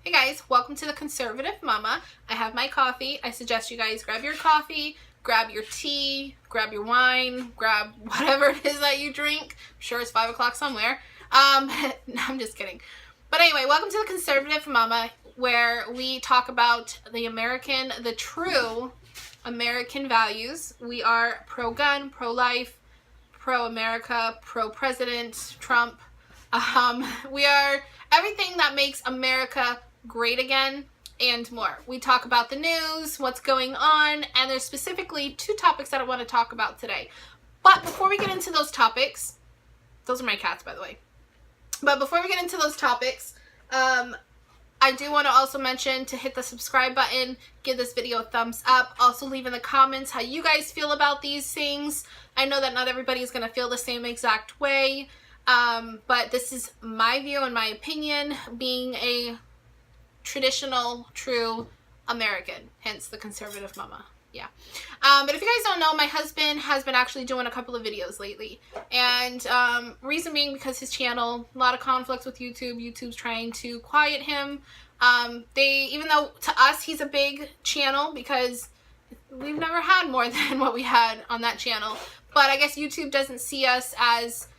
Hey guys, welcome to the Conservative Mama. I have my coffee. I suggest you guys grab your coffee, grab your tea, grab your wine, grab whatever it is that you drink. I'm sure it's 5 o'clock somewhere. No, I'm just kidding. But anyway, welcome to the Conservative Mama, where we talk about the true American values. We are pro-gun, pro-life, pro-America, pro-president, Trump. We are everything that makes America great again and more. We talk about the news, what's going on, and there's specifically 2 topics that I want to talk about today. But before we get into those topics, those are my cats, by the way. But before we get into those topics, I do want to also mention to hit the subscribe button, give this video a thumbs up, also leave in the comments how you guys feel about these things. I know that not everybody is going to feel the same exact way, but this is my view and my opinion, being a traditional, true American, hence the Conservative Mama. Yeah. But if you guys don't know, my husband has been actually doing a couple of videos lately, and reason being because his channel, a lot of conflicts with YouTube. YouTube's trying to quiet him. Even though to us he's a big channel, because we've never had more than what we had on that channel, but I guess YouTube doesn't see us as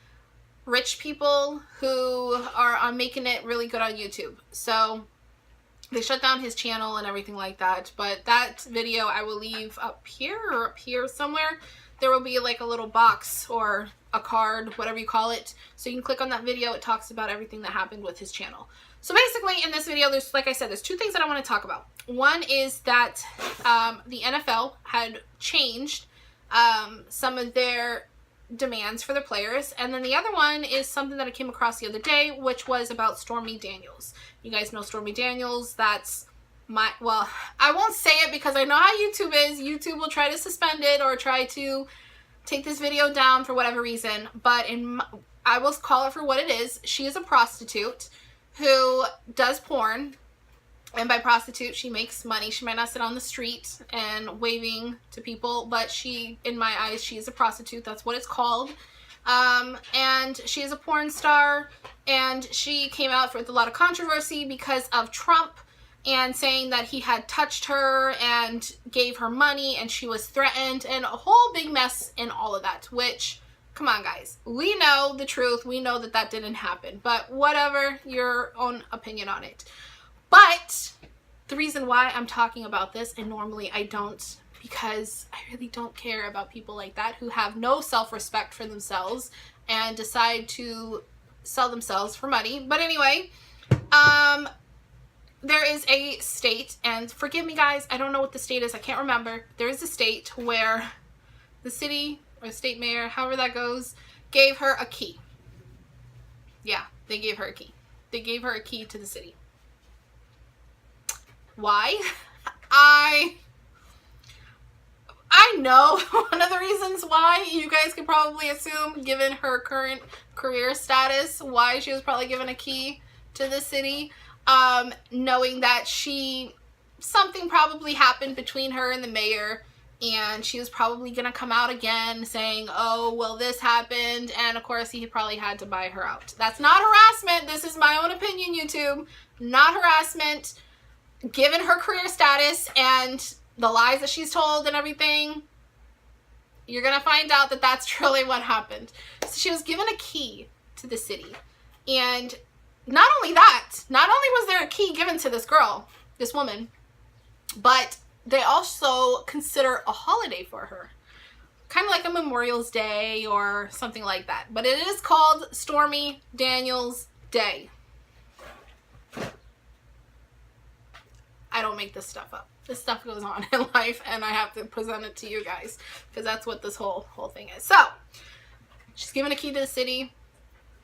rich people who are making it really good on YouTube. So they shut down his channel and everything like that. But that video I will leave up here or up here somewhere. There will be like a little box or a card, whatever you call it. So you can click on that video. It talks about everything that happened with his channel. So basically in this video, there's, like I said, there's 2 things that I want to talk about. One is that the NFL had changed some of their demands for their players, and then the other one is something that I came across the other day, which was about Stormy Daniels. You guys know Stormy Daniels. That's well, I won't say it because I know how YouTube is. YouTube will try to suspend it or try to take this video down for whatever reason, but I will call it for what it is. She is a prostitute who does porn. And by prostitute, she makes money. She might not sit on the street and waving to people, but in my eyes, she is a prostitute. That's what it's called. And she is a porn star, and she came out with a lot of controversy because of Trump and saying that he had touched her and gave her money and she was threatened, and a whole big mess in all of that, which, come on guys, we know the truth. We know that that didn't happen, but whatever, your own opinion on it. But the reason why I'm talking about this, and normally I don't, because I really don't care about people like that who have no self-respect for themselves and decide to sell themselves for money. But anyway, there is a state, and forgive me guys, I don't know what the state is, I can't remember. There is a state where the city or state mayor, however that goes, gave her a key. Yeah, they gave her a key. They gave her a key to the city. Why? I know one of the reasons why. You guys could probably assume, given her current career status, why she was probably given a key to the city, knowing that something probably happened between her and the mayor, and she was probably gonna come out again saying, oh, well, this happened, and of course he probably had to buy her out. That's not harassment. This is my own opinion, YouTube. Not harassment. Given her career status and the lies that she's told and everything, you're gonna find out that that's truly what happened. So she was given a key to the city, and not only that, not only was there a key given to this girl, this woman, but they also consider a holiday for her, kind of like a Memorial's Day or something like that, but it is called Stormy Daniels Day. I don't make this stuff up. This stuff goes on in life, and I have to present it to you guys because that's what this whole thing is. So she's given a key to the city,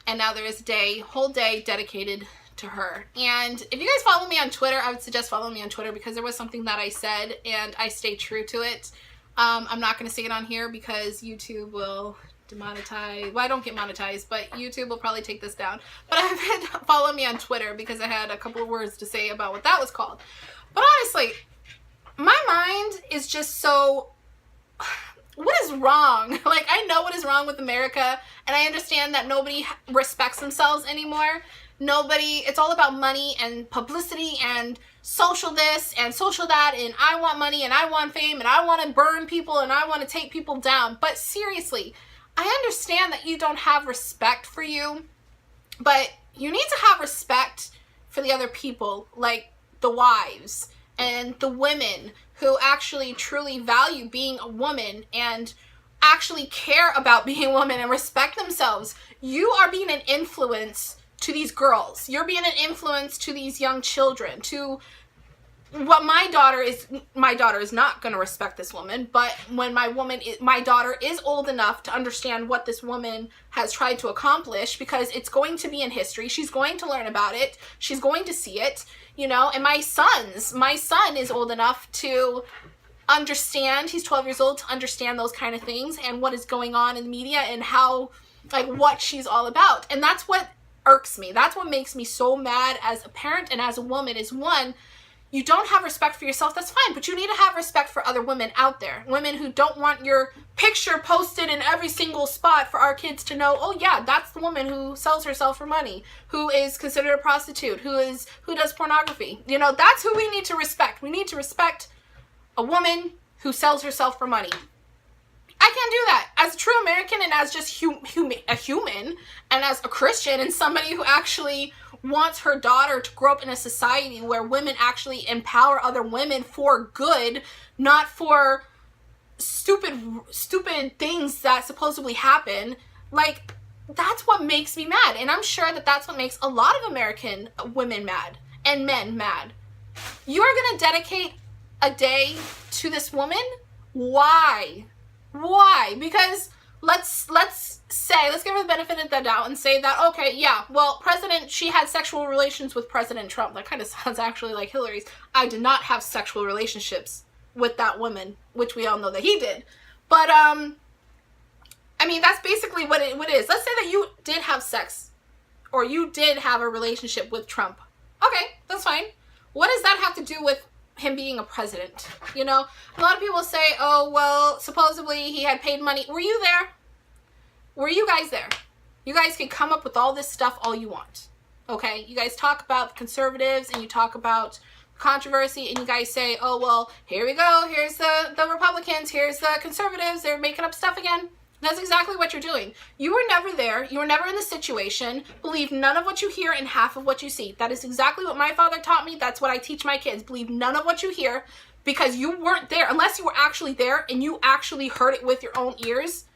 and now there is a whole day dedicated to her. And if you guys follow me on Twitter, I would suggest following me on Twitter, because there was something that I said and I stay true to it. I'm not going to say it on here because YouTube will demonetize. Well, I don't get monetized, but YouTube will probably take this down. But I've been following me on Twitter because I had a couple of words to say about what that was called. But honestly, my mind is just so, what is wrong? Like, I know what is wrong with America, and I understand that nobody respects themselves anymore. Nobody, it's all about money and publicity and social this and social that, and I want money and I want fame and I want to burn people and I want to take people down. But seriously, I understand that you don't have respect for you, but you need to have respect for the other people, like the wives and the women who actually truly value being a woman and actually care about being a woman and respect themselves. You are being an influence to these girls. You're being an influence to these young children, to what my daughter is not going to respect this woman, but when my daughter is old enough to understand what this woman has tried to accomplish, because it's going to be in history, she's going to learn about it, she's going to see it, you know. And my son is old enough to understand, he's 12 years old, to understand those kind of things and what is going on in the media and how, like, what she's all about. And that's what irks me. That's what makes me so mad as a parent and as a woman, is one, you don't have respect for yourself, that's fine, but you need to have respect for other women out there. Women who don't want your picture posted in every single spot for our kids to know, oh yeah, that's the woman who sells herself for money, who is considered a prostitute, who does pornography. You know, that's who we need to respect. We need to respect a woman who sells herself for money. I can't do that as a true American and as just a human and as a Christian and somebody who actually wants her daughter to grow up in a society where women actually empower other women for good, not for stupid things that supposedly happen. Like, that's what makes me mad. And I'm sure that that's what makes a lot of American women mad and men mad. You are going to dedicate a day to this woman? Why? Because let's give her the benefit of the doubt and say that, okay, yeah, well, she had sexual relations with President Trump. That kind of sounds actually like Hillary's. I did not have sexual relationships with that woman, which we all know that he did. But, I mean, that's basically what it is. Let's say that you did have sex, or you did have a relationship with Trump. Okay, that's fine. What does that have to do with him being a president? You know, a lot of people say, oh, well, supposedly he had paid money. Were you there? Were you guys there? You guys can come up with all this stuff all you want. Okay? You guys talk about the conservatives and you talk about controversy and you guys say, oh, well, here we go. Here's the Republicans. Here's the conservatives. They're making up stuff again. That's exactly what you're doing. You were never there. You were never in the situation. Believe none of what you hear and half of what you see. That is exactly what my father taught me. That's what I teach my kids. Believe none of what you hear, because you weren't there. Unless you were actually there and you actually heard it with your own ears,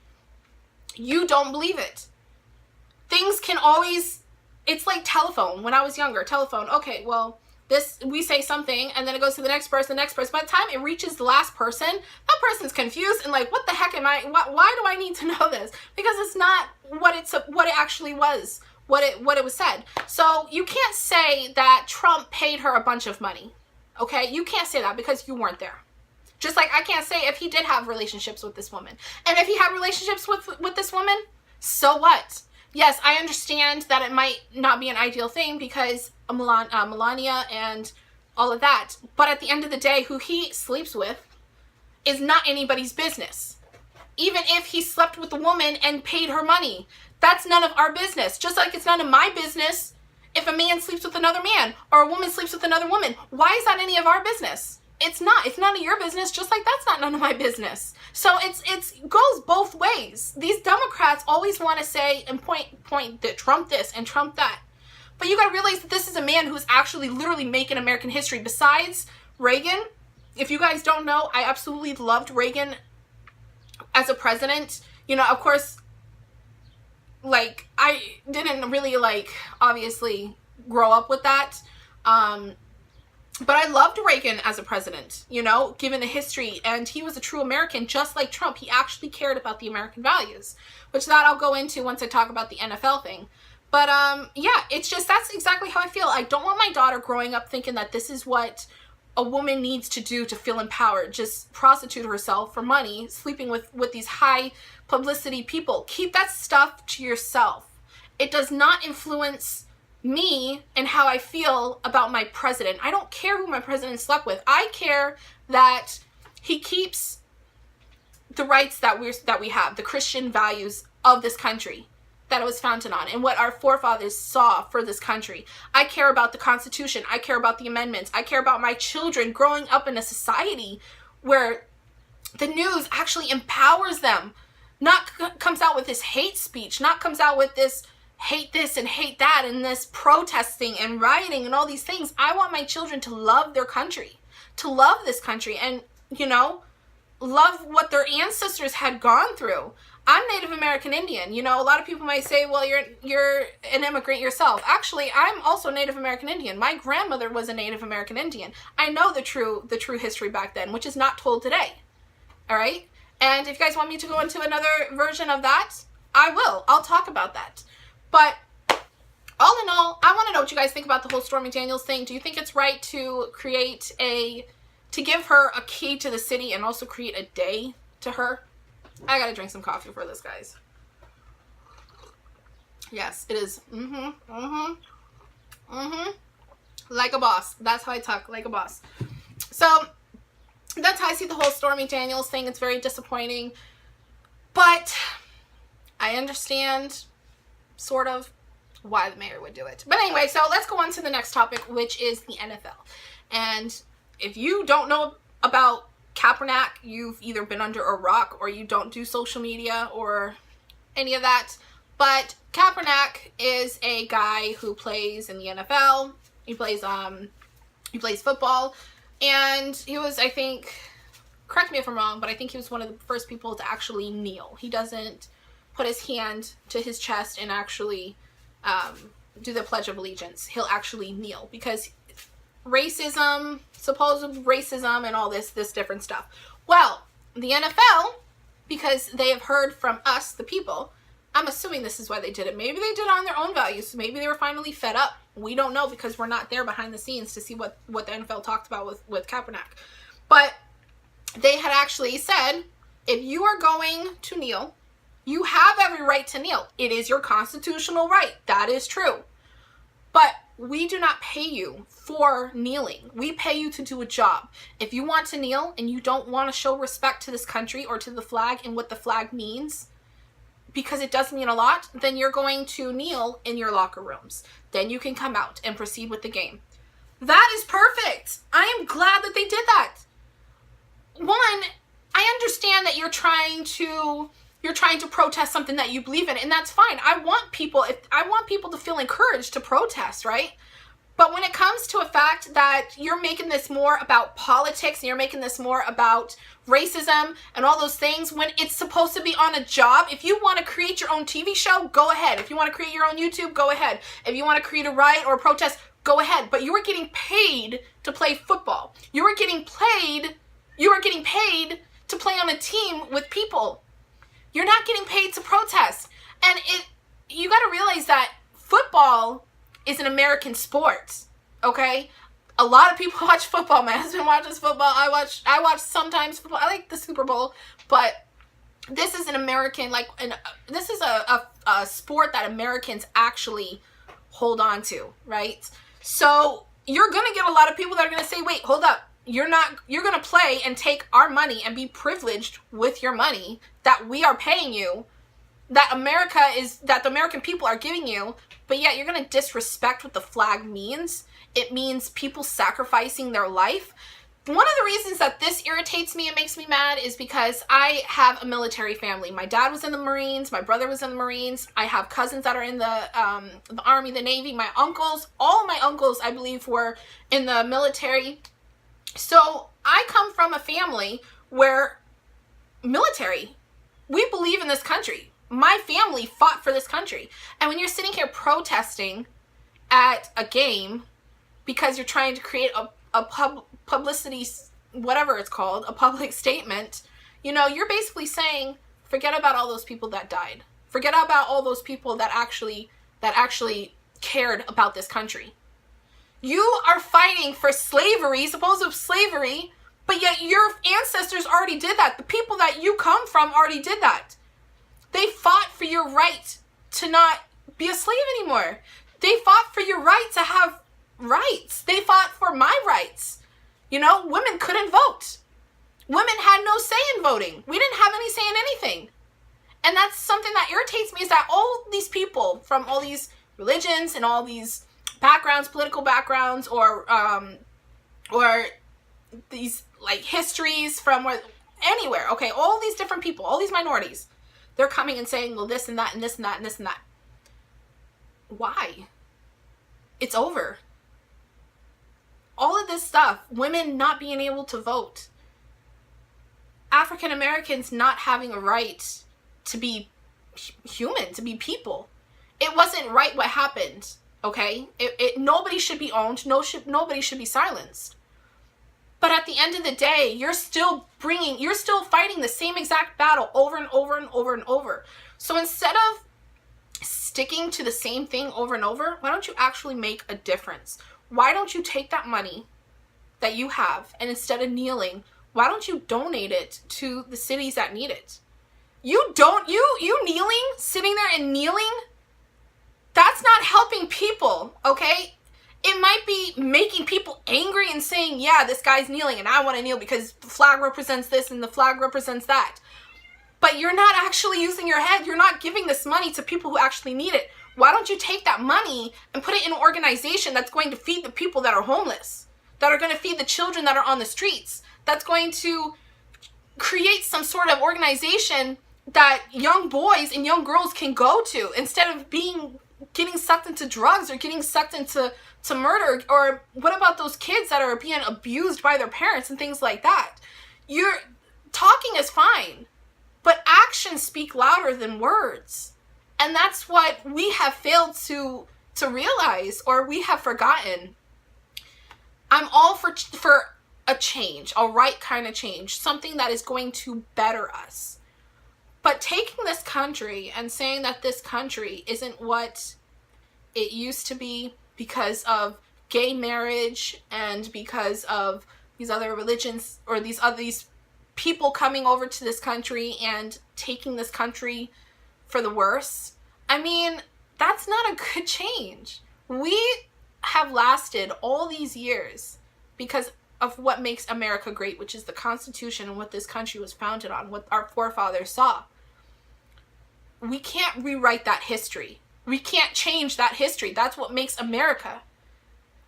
you don't believe it. Things can always, it's like telephone. When I was younger, telephone. Okay, well, we say something and then it goes to the next person. By the time it reaches the last person, that person's confused and like, what the heck am I, why do I need to know this? Because it's not what it actually was, what it was said. So you can't say that Trump paid her a bunch of money. Okay? You can't say that because you weren't there. Just like I can't say if he did have relationships with this woman. And if he had relationships with this woman, so what? Yes, I understand that it might not be an ideal thing because Melania and all of that. But at the end of the day, who he sleeps with is not anybody's business. Even if he slept with a woman and paid her money, that's none of our business. Just like it's none of my business if a man sleeps with another man or a woman sleeps with another woman. Why is that any of our business? It's not. It's none of your business, just like that's not none of my business. So it goes both ways. These Democrats always want to say and point that Trump this and Trump that. But you got to realize that this is a man who's actually literally making American history. Besides Reagan, if you guys don't know, I absolutely loved Reagan as a president. You know, of course, like, I didn't really, like, obviously grow up with that. But I loved Reagan as a president, you know, given the history. And he was a true American, just like Trump. He actually cared about the American values, which that I'll go into once I talk about the NFL thing. But, yeah, it's just, that's exactly how I feel. I don't want my daughter growing up thinking that this is what a woman needs to do to feel empowered. Just prostitute herself for money, sleeping with these high publicity people. Keep that stuff to yourself. It does not influence me and how I feel about my president. I don't care who my president slept with. I care that he keeps the rights that we have, the Christian values of this country. that it was founded on and what our forefathers saw for this country. I care about the Constitution. I care about the amendments. I care about my children growing up in a society where the news actually empowers them, not comes out with this hate speech, not comes out with this hate this and hate that and this protesting and rioting and all these things. I want my children to love their country, to love this country, and, you know, love what their ancestors had gone through. I'm Native American Indian. You know, a lot of people might say, well, you're an immigrant yourself. Actually, I'm also Native American Indian. My grandmother was a Native American Indian. I know the true history back then, which is not told today. All right? And if you guys want me to go into another version of that, I will. I'll talk about that. But all in all, I want to know what you guys think about the whole Stormy Daniels thing. Do you think it's right to give her a key to the city and also create a day to her? I gotta drink some coffee for this, guys. Yes, it is. Like a boss. That's how I talk, like a boss. So, that's how I see the whole Stormy Daniels thing. It's very disappointing. But, I understand, sort of, why the mayor would do it. But anyway, so let's go on to the next topic, which is the NFL. And if you don't know about Kaepernick, you've either been under a rock or you don't do social media or any of that. But Kaepernick is a guy who plays in the NFL. He plays football, and he was, I think, correct me if I'm wrong, but I think he was one of the first people to actually kneel. He doesn't put his hand to his chest and actually do the Pledge of Allegiance. He'll actually kneel because racism, supposed racism, and all this different stuff. Well, the NFL, because they have heard from us, the people, I'm assuming this is why they did it. Maybe they did it on their own values. Maybe they were finally fed up. We don't know because we're not there behind the scenes to see what the NFL talked about with Kaepernick. But they had actually said, if you are going to kneel, you have every right to kneel. It is your constitutional right. That is true. But we do not pay you for kneeling. We pay you to do a job. If you want to kneel and you don't want to show respect to this country or to the flag and what the flag means, because it does mean a lot, then you're going to kneel in your locker rooms. Then you can come out and proceed with the game. That is perfect. I am glad that they did that. One, I understand that you're trying to protest something that you believe in, and that's fine. I want people to feel encouraged to protest, right? But when it comes to a fact that you're making this more about politics and you're making this more about racism and all those things, when it's supposed to be on a job, if you want to create your own TV show, go ahead. If you want to create your own YouTube, go ahead. If you want to create a riot or a protest, go ahead. But you are getting paid to play football. You are getting paid to play on a team with people. You're not getting paid to protest. And you got to realize that football is an American sport, okay? A lot of people watch football. My husband watches football. I watch sometimes football. I like the Super Bowl, but this is an American, this is a sport that Americans actually hold on to, right? So you're going to get a lot of people that are going to say, wait, hold up. You're going to play and take our money and be privileged with your money that we are paying you, that the American people are giving you, but yet you're going to disrespect what the flag means. It means people sacrificing their life. One of the reasons that this irritates me and makes me mad is because I have a military family. My dad was in the Marines. My brother was in the Marines. I have cousins that are in the Army, the Navy. My uncles, all my uncles, I believe, were in the military. So I come from a family where military, we believe in this country. My family fought for this country. And when you're sitting here protesting at a game because you're trying to create a publicity, whatever it's called, a public statement, you're basically saying, forget about all those people that died. Forget about all those people that actually cared about this country. You are fighting for slavery, supposed slavery, but yet your ancestors already did that. The people that you come from already did that. They fought for your right to not be a slave anymore. They fought for your right to have rights. They fought for my rights. Women couldn't vote. Women had no say in voting. We didn't have any say in anything. And that's something that irritates me, is that all these people from all these religions and all these backgrounds, political backgrounds, or these like histories from anywhere, okay, all these different people, all these minorities, they're coming and saying, well, this and that and this and that and this and that. Why? It's over. All of this stuff, women not being able to vote, African Americans not having a right to be human, to be people. It wasn't right what happened, okay? Nobody should be owned. Nobody should be silenced. But at the end of the day, you're still fighting the same exact battle over and over and over and over. So instead of sticking to the same thing over and over, why don't you actually make a difference? Why don't you take that money that you have, and instead of kneeling, why don't you donate it to the cities that need it? You kneeling, sitting there and kneeling, that's not helping people, okay? It might be making people angry and saying, yeah, this guy's kneeling and I want to kneel because the flag represents this and the flag represents that. But you're not actually using your head. You're not giving this money to people who actually need it. Why don't you take that money and put it in an organization that's going to feed the people that are homeless, that are going to feed the children that are on the streets, that's going to create some sort of organization that young boys and young girls can go to, instead of getting sucked into drugs or getting sucked into murder? Or what about those kids that are being abused by their parents and things like that? You're talking is fine, but actions speak louder than words. And that's what we have failed to realize, or we have forgotten. I'm all for a change, a right kind of change, something that is going to better us. But taking this country and saying that this country isn't what it used to be because of gay marriage and because of these other religions, or these people coming over to this country and taking this country for the worse, I mean, that's not a good change. We have lasted all these years because of what makes America great, which is the Constitution and what this country was founded on, what our forefathers saw. We can't rewrite that history. We can't change that history. That's what makes America.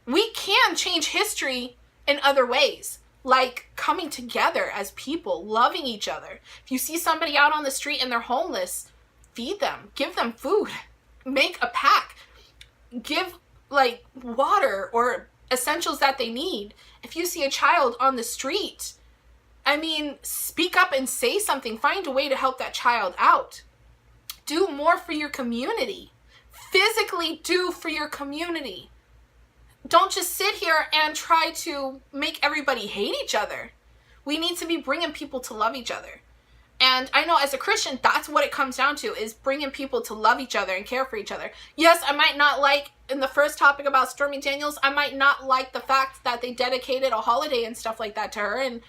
We can change history in other ways, like coming together as people, loving each other. If you see somebody out on the street and they're homeless, feed them, give them food, make a pack, give like water or essentials that they need. If you see a child on the street, I mean, speak up and say something. Find a way to help that child out. Do more for your community. Physically do for your community. Don't just sit here and try to make everybody hate each other. We need to be bringing people to love each other. And I know as a Christian, that's what it comes down to, is bringing people to love each other and care for each other. Yes, I might not like, in the first topic about Stormy Daniels, I might not like the fact that they dedicated a holiday and stuff like that to her. And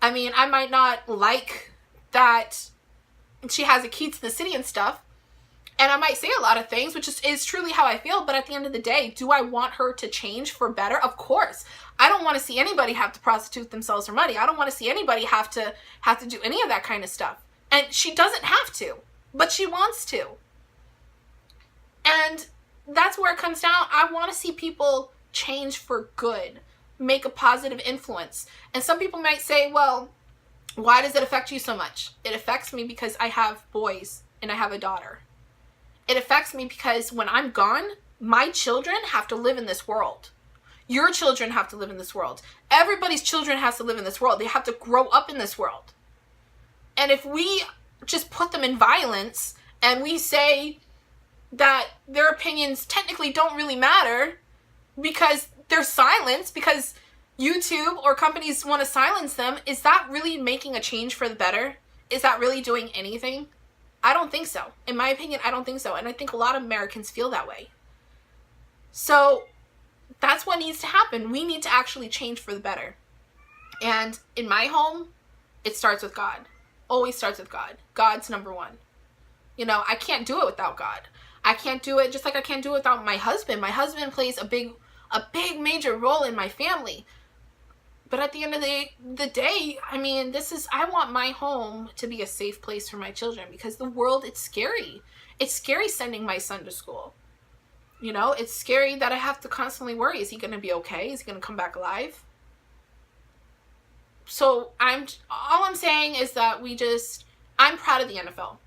I mean, I might not like that she has a key to the city and stuff. And I might say a lot of things, which is truly how I feel. But at the end of the day, do I want her to change for better? Of course. I don't want to see anybody have to prostitute themselves for money. I don't want to see anybody have to do any of that kind of stuff. And she doesn't have to, but she wants to. And that's where it comes down. I want to see people change for good, make a positive influence. And some people might say, well, why does it affect you so much? It affects me because I have boys and I have a daughter. It affects me because when I'm gone, my children have to live in this world. Your children have to live in this world. Everybody's children has to live in this world. They have to grow up in this world. And if we just put them in violence and we say that their opinions technically don't really matter because they're silenced, because YouTube or companies want to silence them, is that really making a change for the better? Is that really doing anything? I don't think so. In my opinion, I don't think so. And I think a lot of Americans feel that way. So that's what needs to happen. We need to actually change for the better. And in my home, it starts with God. Always starts with God. God's number one. You know, I can't do it without God. I can't do it just like I can't do it without my husband. My husband plays a big major role in my family. But at the end of the day, I mean, I want my home to be a safe place for my children, because the world, it's scary. It's scary sending my son to school. You know, it's scary that I have to constantly worry, is he going to be okay? Is he going to come back alive? So all I'm saying is that I'm proud of the NFL.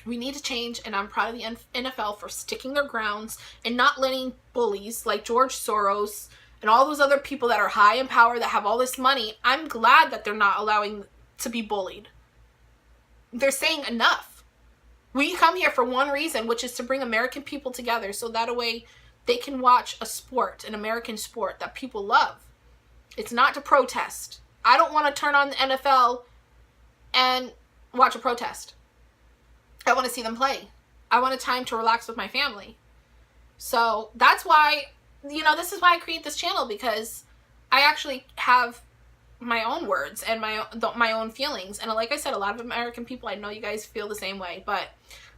We need to change, and I'm proud of the NFL for sticking their grounds and not letting bullies like George Soros and all those other people that are high in power that have all this money. I'm glad that they're not allowing to be bullied. They're saying enough. We come here for one reason, which is to bring American people together, so that way they can watch a sport, an American sport that people love. It's not to protest. I don't want to turn on the NFL and watch a protest. I want to see them play. I want a time to relax with my family. So that's why, you know, this is why I create this channel, because I actually have my own words and my own feelings. And like I said, a lot of American people, I know you guys feel the same way. But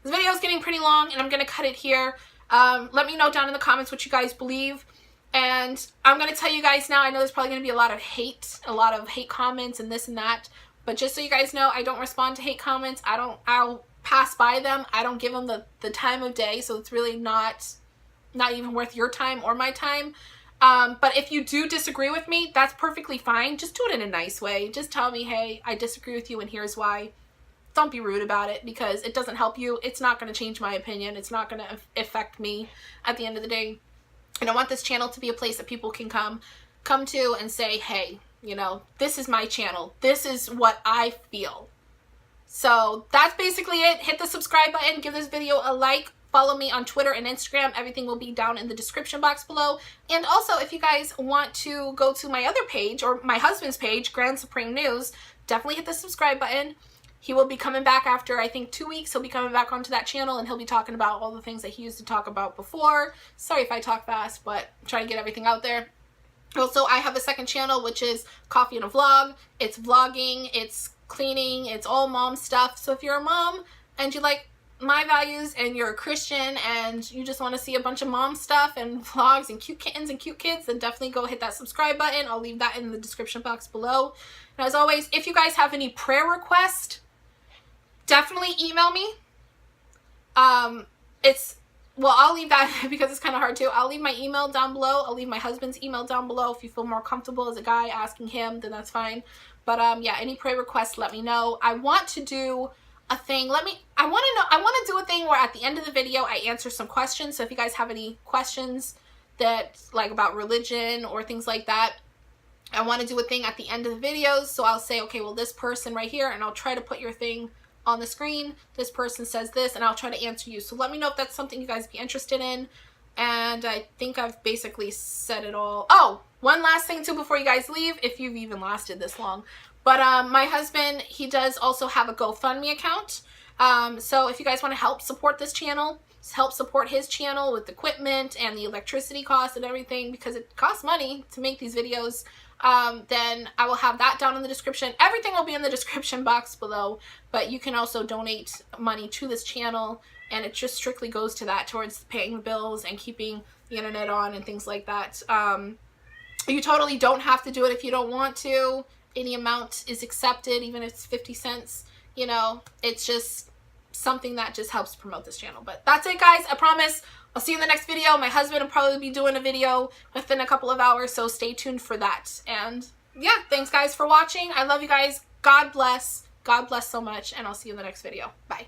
this video is getting pretty long, and I'm going to cut it here. Let me know down in the comments what you guys believe. And I'm going to tell you guys now, I know there's probably going to be a lot of hate comments and this and that. But just so you guys know, I don't respond to hate comments. I'll pass by them. I don't give them the time of day. So it's really not even worth your time or my time. But if you do disagree with me, that's perfectly fine. Just do it in a nice way. Just tell me, hey, I disagree with you and here's why. Don't be rude about it, because it doesn't help you. It's not going to change my opinion. It's not going to affect me at the end of the day. And I want this channel to be a place that people can come to and say, hey, you know, this is my channel. This is what I feel. So that's basically it. Hit the subscribe button. Give this video a like. Follow me on Twitter and Instagram. Everything will be down in the description box below. And also, if you guys want to go to my other page, or my husband's page, Grand Supreme News, definitely hit the subscribe button. He will be coming back after, I think, 2 weeks. He'll be coming back onto that channel, and he'll be talking about all the things that he used to talk about before. Sorry if I talk fast, but I'm trying to get everything out there. Also, I have a second channel, which is Coffee and a Vlog. It's vlogging, it's cleaning, it's all mom stuff. So if you're a mom and you like my values and you're a Christian and you just want to see a bunch of mom stuff and vlogs and cute kittens and cute kids, then definitely go hit that subscribe button. I'll leave that in the description box below. And as always, if you guys have any prayer requests, definitely email me. Well, I'll leave that because it's kind of hard too. I'll leave my email down below. I'll leave my husband's email down below. If you feel more comfortable as a guy asking him, then that's fine. But yeah, any prayer requests, let me know. I want to do a thing. I want to do a thing where at the end of the video, I answer some questions. So if you guys have any questions that like about religion or things like that, I want to do a thing at the end of the videos. So I'll say, okay, well, this person right here, and I'll try to put your thing on the screen. This person says this, and I'll try to answer you. So let me know if that's something you guys be interested in. And I think I've basically said it all. Oh, one last thing too before you guys leave, if you've even lasted this long. But my husband, he does also have a GoFundMe account. So if you guys want to help support this channel, help support his channel with equipment and the electricity costs and everything, because it costs money to make these videos, then I will have that down in the description. Everything will be in the description box below, but you can also donate money to this channel, and it just strictly goes to that, towards paying the bills and keeping the internet on and things like that. You totally don't have to do it if you don't want to. Any amount is accepted, even if it's 50 cents. You know, it's just something that just helps promote this channel. But that's it, guys. I promise I'll see you in the next video. My husband will probably be doing a video within a couple of hours, so stay tuned for that. And yeah, thanks guys for watching. I love you guys. God bless. God bless so much, and I'll see you in the next video. Bye.